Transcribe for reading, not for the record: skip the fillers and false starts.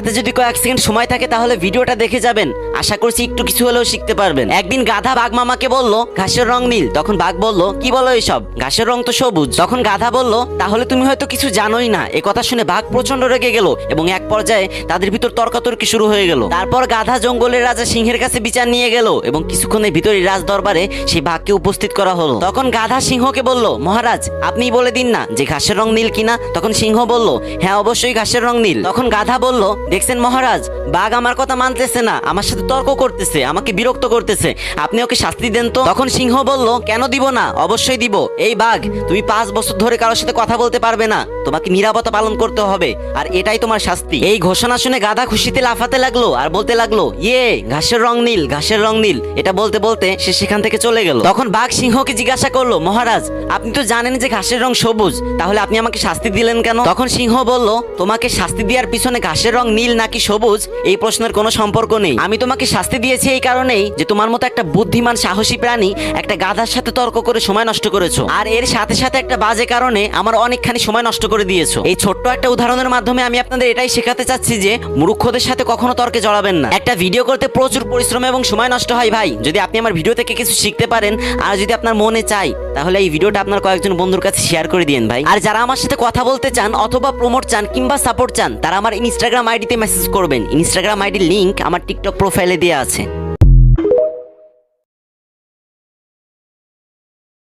হাতে যদি কয়েক সেকেন্ড সময় থাকে তাহলে ভিডিওটা দেখে যাবেন, আশা করছি একটু কিছু হলেও শিখতে পারবেন। একদিন গাধা বাঘ মামাকে বলল ঘাসের রং নীল, তখন বাঘ বলল কি বলো এসব, ঘাসের রং তো সবুজ। তখন গাধা বলল তাহলে তুমি হয়তো কিছু জানোই না। এ কথা শুনে বাঘ প্রচন্ড রেগে গেল এবং এক পর্যায়ে তাদের ভিতর তর্কাতর্কি শুরু হয়ে গেল। তারপর গাধা জঙ্গলের রাজা সিংহের কাছে বিচার নিয়ে গেল এবং কিছুক্ষণের ভিতরে রাজ দরবারে সেই বাঘকে উপস্থিত করা হলো। তখন গাধা সিংহকে বলল মহারাজ আপনিই বলে দিন না যে ঘাসের রং নীল কিনা। তখন সিংহ বলল হ্যাঁ অবশ্যই ঘাসের রং নীল। তখন গাধা বলল দেখছেন মহারাজ, বাঘ আমার কথা মানতেছে না, আমার সাথে তর্ক করতেছে, আমাকে বিরক্ত করতেছে, আপনি ওকে শাস্তি দেন তো। তখন সিংহ বলল কেন দিব না, অবশ্যই দিব। এই বাঘ তুমি 5 বছর ধরে কারোর সাথে কথা বলতে পারবে না, তোমাকে নিরাপত্তা পালন করতে হবে, আর এটাই তোমার শাস্তি। এই ঘোষণা শুনে গাধা খুশিতে লাফাতে লাগলো আর বলতে লাগলো ইয়ে ঘাসের রং নীল, ঘাসের রং নীল। এটা বলতে বলতে সে সেখান থেকে চলে গেল। তখন বাঘ সিংহকে জিজ্ঞাসা করলো মহারাজ আপনি তো জানেন যে ঘাসের রং সবুজ, তাহলে আপনি আমাকে শাস্তি দিলেন কেন? তখন সিংহ বলল তোমাকে শাস্তি দেওয়ার পিছনে ঘাসের রং নীল নাকি সবুজ এই প্রশ্নের কোনো সম্পর্ক নেই। আমি তোমাকে শাস্তি দিয়েছি এই কারণেই যে তোমার মতো একটা বুদ্ধিমান সাহসী প্রাণী একটা গাধার সাথে তর্ক করে সময় নষ্ট করেছো, আর এর সাথে সাথে একটা বাজে কারণে আমার অনেকখানি সময় নষ্ট করে দিয়েছো। এই ছোট্ট একটা উদাহরণের মাধ্যমে আমি আপনাদের এটাই শেখাতে চাচ্ছি যে মূর্খদের সাথে কখনো তর্কে জড়াবেন না। একটা ভিডিও করতে প্রচুর পরিশ্রম এবং সময় নষ্ট হয় ভাই। যদি আপনি আমার ভিডিও থেকে কিছু শিখতে পারেন আর যদি আপনার মনে চাই তাহলে এই ভিডিওটা আপনার কয়েকজন বন্ধুর কাছে শেয়ার করে দিন ভাই। আর যারা আমার সাথে কথা বলতে চান অথবা প্রমোট চান কিংবা সাপোর্ট চান তারা আমার ইনস্টাগ্রাম আইডিতে মেসেজ করবেন। ইনস্টাগ্রাম আইডির লিংক আমার টিকটক প্রোফাইলে দেওয়া আছে।